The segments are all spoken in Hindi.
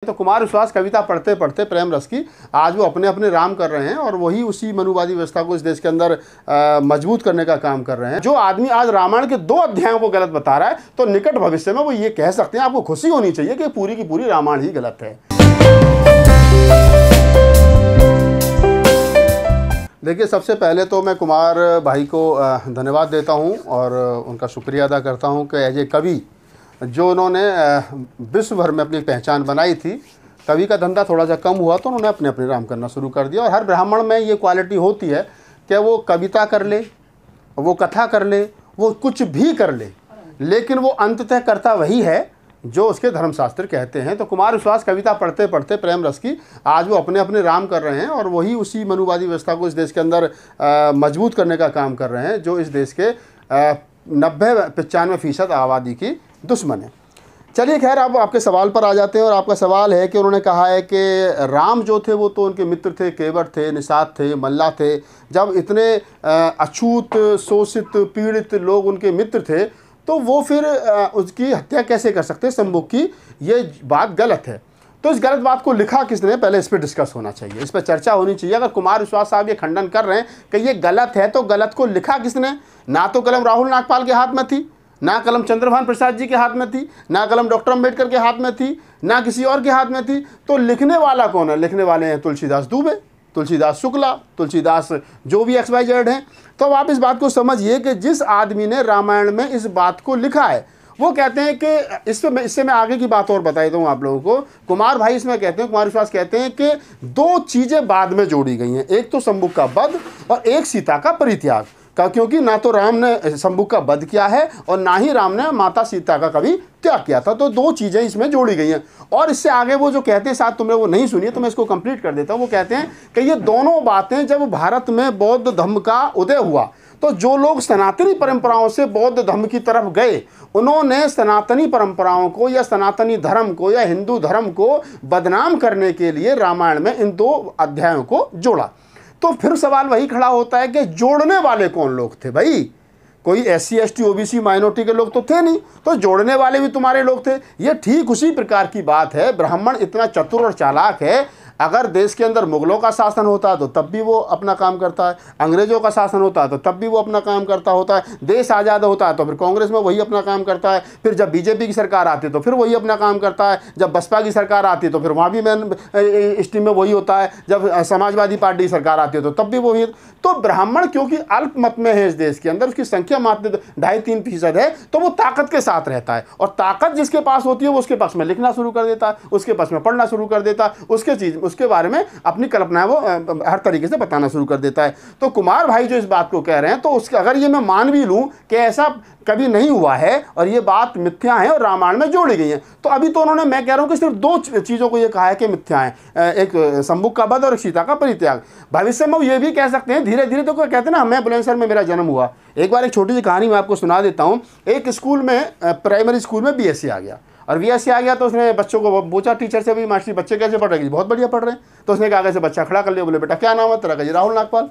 तो कुमार विश्वास कविता पढ़ते पढ़ते प्रेम रस की आज वो अपने अपने राम कर रहे हैं और वही उसी मनुवादी व्यवस्था को इस देश के अंदर मजबूत करने का काम कर रहे हैं। जो आदमी आज रामायण के 2 अध्यायों को गलत बता रहा है तो निकट भविष्य में वो ये कह सकते हैं, आपको खुशी होनी चाहिए कि पूरी की पूरी रामायण ही गलत है। देखिए, सबसे पहले तो मैं कुमार भाई को धन्यवाद देता हूँ और उनका शुक्रिया अदा करता हूँ कि एज ए कवि जो उन्होंने विश्व भर में अपनी पहचान बनाई थी। कवि का धंधा थोड़ा सा कम हुआ तो उन्होंने अपने अपने राम करना शुरू कर दिया। और हर ब्राह्मण में ये क्वालिटी होती है कि वो कविता कर ले, वो कथा कर ले, वो कुछ भी कर ले, लेकिन वो अंततः करता वही है जो उसके धर्मशास्त्र कहते हैं। तो कुमार विश्वास कविता पढ़ते पढ़ते प्रेम रस की आज वो अपने अपने राम कर रहे हैं और वही उसी मनुवादी व्यवस्था को इस देश के अंदर मजबूत करने का काम कर रहे हैं जो इस देश के 90-95% आबादी की दुश्मन है। चलिए खैर, अब आपके सवाल पर आ जाते हैं और आपका सवाल है कि उन्होंने कहा है कि राम जो थे वो तो उनके मित्र थे, केवट थे, निषाद थे, मल्ला थे। जब इतने अछूत, शोषित, पीड़ित लोग उनके मित्र थे तो वो फिर उसकी हत्या कैसे कर सकते? शंभुक की ये बात गलत है। तो इस गलत बात को लिखा किसने, पहले इस पर डिस्कस होना चाहिए, इस पर चर्चा होनी चाहिए। अगर कुमार विश्वास साहब ये खंडन कर रहे हैं कि ये गलत है तो गलत को लिखा किसने? ना तो कलम राहुल नागपाल के हाथ में थी, ना कलम चंद्रभान प्रसाद जी के हाथ में थी, ना कलम डॉक्टर अम्बेडकर के हाथ में थी, ना किसी और के हाथ में थी। तो लिखने वाला कौन है? लिखने वाले हैं तुलसीदास दुबे, तुलसीदास शुक्ला, तुलसीदास जो भी XYZ हैं। तो अब आप इस बात को समझिए कि जिस आदमी ने रामायण में इस बात को लिखा है वो कहते हैं कि इससे मैं आगे की बात और बता देता हूँ आप लोगों को। कुमार भाई इसमें कहते हैं, कुमार विश्वास कहते हैं कि 2 चीज़ें बाद में जोड़ी गई हैं, एक तो शंभुक का वध और एक सीता का परित्याग का, क्योंकि ना तो राम ने शंभुक का वध किया है और ना ही राम ने माता सीता का कभी त्याग किया था। तो 2 चीज़ें इसमें जोड़ी गई हैं। और इससे आगे वो जो कहते हैं, साथ तुमने वो नहीं सुनी तो मैं इसको कंप्लीट कर देता हूँ। वो कहते हैं कि ये दोनों बातें जब भारत में बौद्ध धर्म का उदय हुआ तो जो लोग सनातनी परंपराओं से बौद्ध धर्म की तरफ गए उन्होंने सनातनी परंपराओं को या सनातनी धर्म को या हिंदू धर्म को बदनाम करने के लिए रामायण में इन 2 अध्यायों को जोड़ा। तो फिर सवाल वही खड़ा होता है कि जोड़ने वाले कौन लोग थे भाई? कोई SC ST OBC माइनॉरिटी के लोग तो थे नहीं, तो जोड़ने वाले भी तुम्हारे लोग थे। ये ठीक उसी प्रकार की बात है। ब्राह्मण इतना चतुर और चालाक है, अगर देश के अंदर मुगलों का शासन होता तो तब भी वो अपना काम करता है, अंग्रेज़ों का शासन होता है तो तब भी वो अपना काम करता होता है, देश आज़ाद होता है तो फिर कांग्रेस में वही अपना काम करता है, फिर जब BJP की सरकार आती है तो फिर वही अपना काम करता है, जब बसपा की सरकार आती है तो फिर वहाँ भी मेन स्ट्रीम में वही होता है, जब समाजवादी पार्टी की सरकार आती है तो तब भी वही। तो ब्राह्मण क्योंकि अल्प मत में है इस देश के अंदर, उसकी संख्या मात्र 2.5-3% है, तो वो ताकत के साथ रहता है और ताकत जिसके पास होती है वो उसके पक्ष में लिखना शुरू कर देता है, उसके पक्ष में पढ़ना शुरू कर देता है, उसके बारे में अपनी कल्पना वो हर तरीके से बताना शुरू कर देता है। तो कुमार भाई जो इस बात को कह रहे हैं तो उसके अगर ये मैं मान भी लूं कि ऐसा कभी नहीं हुआ है और ये बात मिथ्या है और रामायण में जोड़ी गई है, तो अभी तो उन्होंने, मैं कह रहा हूं कि सिर्फ 2 चीज़ों को ये कहा है कि मिथ्या है, एक शंभुक का वध और एक सीता का परित्याग। भविष्य में वो ये भी कह सकते हैं धीरे धीरे, तो कहते हैं ना मैं बुलंदशहर में मेरा जन्म हुआ। एक बार एक छोटी सी कहानी मैं आपको सुना देता हूँ। एक स्कूल में, प्राइमरी स्कूल में BSc आ गया और BSc आ गया तो उसने बच्चों को पूछा टीचर से, भी मास्टर बच्चे कैसे पढ़ रहे हैं? बहुत बढ़िया पढ़ रहे हैं। तो उसने कहा कैसे, बच्चा खड़ा कर लिया, बोले बेटा क्या नाम है तेरा? कहा जी राहुल नागपाल।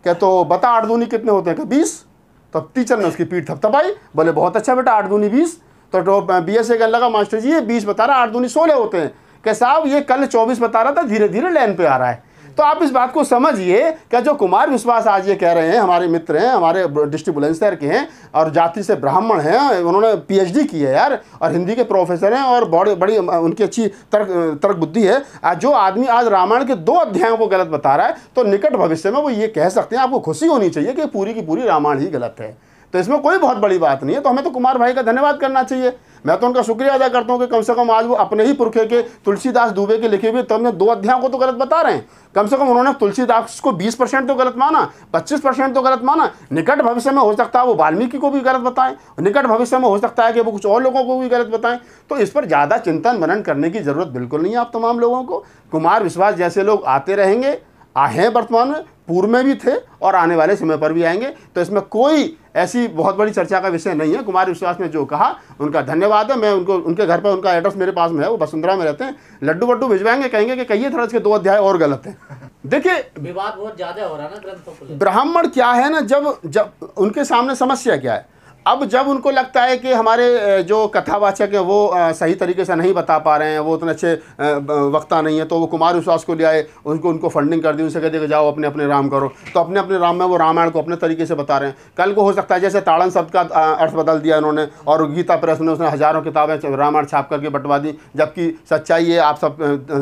क्या तो बता 8 दूनी कितने होते हैं? 20। तो टीचर ने उसकी पीठ थपथपाई, बोले बहुत अच्छा बेटा, 8 दूनी 20। तो BSc कहने लगा मास्टर जी ये 20 बता रहा, 8 दूनी 16 होते हैं। क्या साहब ये कल 24 बता रहा था, धीरे धीरे लाइन पे आ रहा है। तो आप इस बात को समझिए कि जो कुमार विश्वास आज ये कह रहे हैं, हमारे मित्र हैं, हमारे डिस्ट्रिक्ट बुलंदशहर के हैं और जाति से ब्राह्मण हैं, उन्होंने PhD की है यार और हिंदी के प्रोफेसर हैं और बड़ी उनकी अच्छी तर्क बुद्धि है। जो आदमी आज रामायण के 2 अध्यायों को गलत बता रहा है तो निकट भविष्य में वो ये कह सकते हैं, आपको खुशी होनी चाहिए कि पूरी की पूरी रामायण ही गलत है। तो इसमें कोई बहुत बड़ी बात नहीं है। तो हमें तो कुमार भाई का धन्यवाद करना चाहिए। मैं तो उनका शुक्रिया अदा करता हूँ कि कम से कम आज वो अपने ही पुरखे के तुलसीदास दुबे के लिखे हुए तब में 2 अध्यायों को तो गलत बता रहे हैं। कम से कम उन्होंने तुलसीदास को 20% तो गलत माना, 25% तो गलत माना। निकट भविष्य में हो सकता है वो वाल्मीकि को भी गलत बताएं, निकट भविष्य में हो सकता है कि वो कुछ और लोगों को भी गलत बताएं। तो इस पर ज़्यादा चिंतन मनन करने की ज़रूरत बिल्कुल नहीं है आप तमाम लोगों को। कुमार विश्वास जैसे लोग आते रहेंगे, हैं वर्तमान में, पूर्व में भी थे और आने वाले समय पर भी आएंगे। तो इसमें कोई ऐसी बहुत बड़ी चर्चा का विषय नहीं है। कुमार विश्वास ने जो कहा उनका धन्यवाद है। मैं उनके घर पर, उनका एड्रेस मेरे पास में है, वो वसुंधरा में रहते हैं, लड्डू वड्डू भिजवाएंगे, कहेंगे कि कहिए थोड़ा इसके 2 अध्याय और गलत हैं। देखिए विवाद बहुत ज्यादा हो रहा है ना ग्रंथों को। ब्राह्मण क्या है ना, जब उनके सामने समस्या क्या है, अब जब उनको लगता है कि हमारे जो कथावाचक हैं वो सही तरीके से नहीं बता पा रहे हैं, वो उतने अच्छे वक्ता नहीं है, तो वो कुमार विश्वास को ले आए, उनको फंडिंग कर दी, उनसे कहते कि जाओ अपने अपने राम करो। तो अपने अपने राम में वो रामायण को अपने तरीके से बता रहे हैं। कल को हो सकता है जैसे ताड़न शब्द का अर्थ बदल दिया उन्होंने, और गीता प्रेस ने उसने हज़ारों किताबें रामायण छाप करके बंटवा दी, जबकि सच्चाई ये आप सब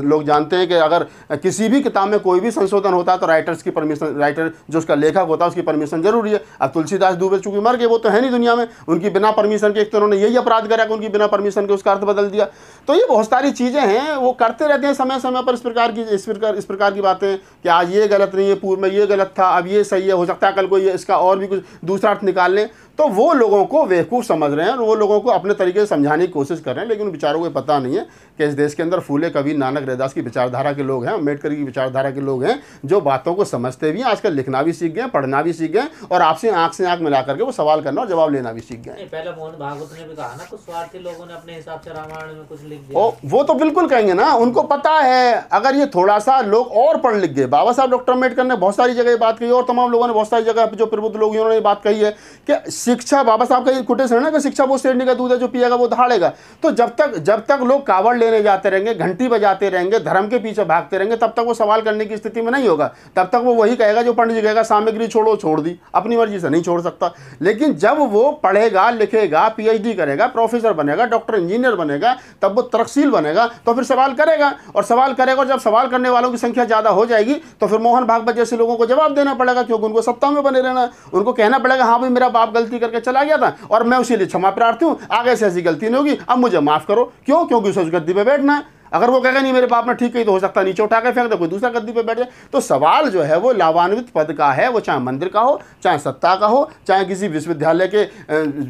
लोग जानते हैं कि अगर किसी भी किताब में कोई भी संशोधन होता है तो राइटर्स की परमिशन, राइटर जो उसका लेखक होता है उसकी परमिशन जरूरी है। अब तुलसीदास दुबे चूंकि मर गए, वो तो है नहीं दुनिया में, उनकी बिना परमिशन के, एक तो उन्होंने यही अपराध करा कि उनकी बिना परमिशन के उसका अर्थ बदल दिया। तो ये बहुत सारी चीज़ें हैं, वो करते रहते हैं समय समय पर इस प्रकार की बातें कि आज ये गलत नहीं है, पूर्व में ये गलत था, अब ये सही है, हो सकता है कल को ये इसका और भी कुछ दूसरा अर्थ निकाल लें। तो वो लोगों को बेवकूफ़ समझ रहे हैं और वो लोगों को अपने तरीके से समझाने की कोशिश कर रहे हैं, लेकिन उन बेचारों को पता नहीं है कि इस देश के अंदर फूले कबीर नानक रैदास की विचारधारा के लोग हैं, अम्बेडकर की विचारधारा के लोग हैं, जो बातों को समझते भी हैं, आजकल लिखना भी सीख गए, पढ़ना भी सीख गए, और आपसे आंख मिला करके वो सवाल करना और जवाब लेना भी सीख गए। पहले मोहन भागवत ने भी कहा ना, कुछ स्वार्थी लोगों ने अपने हिसाब से रामायण में कुछ लिख दिया। वो तो बिल्कुल कहेंगे ना, उनको पता है अगर ये थोड़ा सा लोग और पढ़ लिख गए। बाबा साहब डॉक्टर अम्बेडकर ने बहुत सारी जगह बात कही, और तमाम लोगों ने बहुत सारी जगह जो प्रबुद्ध लोग उन्होंने बात कही है कि शिक्षा, बाबा साहब का कोटेशन है कि शिक्षा वो शेरनी का दूध है, जो पिएगा वो दहाड़ेगा। तो जब तक लोग कावड़ लेने जाते रहेंगे, घंटी बजाते रहेंगे, धर्म के पीछे भागते रहेंगे, तब तक वो सवाल करने की स्थिति में नहीं होगा। तब तक वो वही कहेगा जो पंडित जी कहेगा, सामग्री छोड़ो, छोड़ दी, अपनी मर्जी से नहीं छोड़ सकता। लेकिन जब वो पढ़ेगा, लिखेगा, पीएचडी करेगा, प्रोफेसर बनेगा, डॉक्टर इंजीनियर बनेगा, तब वो तरक्सील बनेगा, तो फिर सवाल करेगा। और जब सवाल करने वालों की संख्या ज़्यादा हो जाएगी तो फिर मोहन भागवत जैसे लोगों को जवाब देना पड़ेगा, क्योंकि उनको सत्ता में बने रहना। उनको कहना पड़ेगा हाँ भाई मेरा बाप गलती करके चला गया था और मैं उसी लिए क्षमा प्रार्थी हूँ, आगे से ऐसी गलती नहीं होगी, अब मुझे माफ़ करो। क्यों? क्योंकि उस गद्दी पे बैठना है। अगर वो कहेगा नहीं मेरे बाप ने ठीक कही, तो हो सकता है नीचे उठा के फेंक दे, कोई दूसरा गद्दी पे बैठ जाए। तो सवाल जो है वो लाभान्वित पद का है, वो चाहे मंदिर का हो, चाहे सत्ता का हो, चाहे किसी विश्वविद्यालय के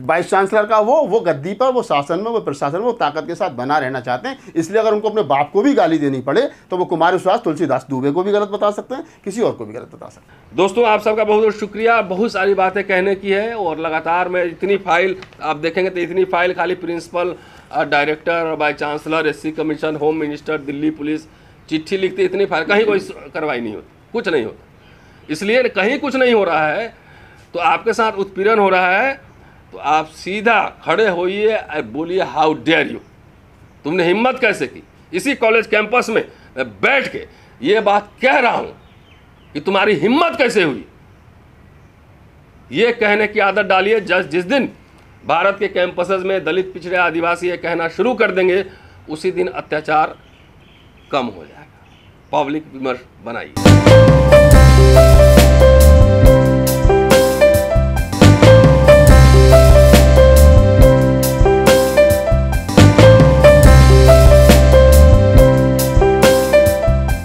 वाइस चांसलर का हो, वो गद्दी पर, वो शासन में, वो प्रशासन में, वो ताकत के साथ बना रहना चाहते हैं। इसलिए अगर उनको अपने बाप को भी गाली देनी पड़े तो वो कुमार विश्वास, तुलसीदास दुबे को भी गलत बता सकते हैं, किसी और को भी गलत बता सकते हैं। दोस्तों आप सबका बहुत बहुत शुक्रिया। बहुत सारी बातें कहने की है, और लगातार मैं इतनी फाइल आप देखेंगे तो इतनी फाइल खाली principal, director, vice chancellor, SC commission, home minister, Delhi police चिट्ठी लिखते, इतनी फाइल, कहीं कोई कार्रवाई नहीं होती, कुछ नहीं होता। इसलिए कहीं कुछ नहीं हो रहा है तो आपके साथ उत्पीड़न हो रहा है, तो आप सीधा खड़े होइए और बोलिए हाउ डेयर यू, तुमने हिम्मत कैसे की इसी कॉलेज कैंपस में बैठ के ये बात कह रहा हूँ कि तुम्हारी हिम्मत कैसे हुई। ये कहने की आदत डालिए। जिस दिन भारत के कैंपसेस में दलित, पिछड़े, आदिवासी ये कहना शुरू कर देंगे, उसी दिन अत्याचार कम हो जाएगा। पब्लिक विमर्श बनाइए।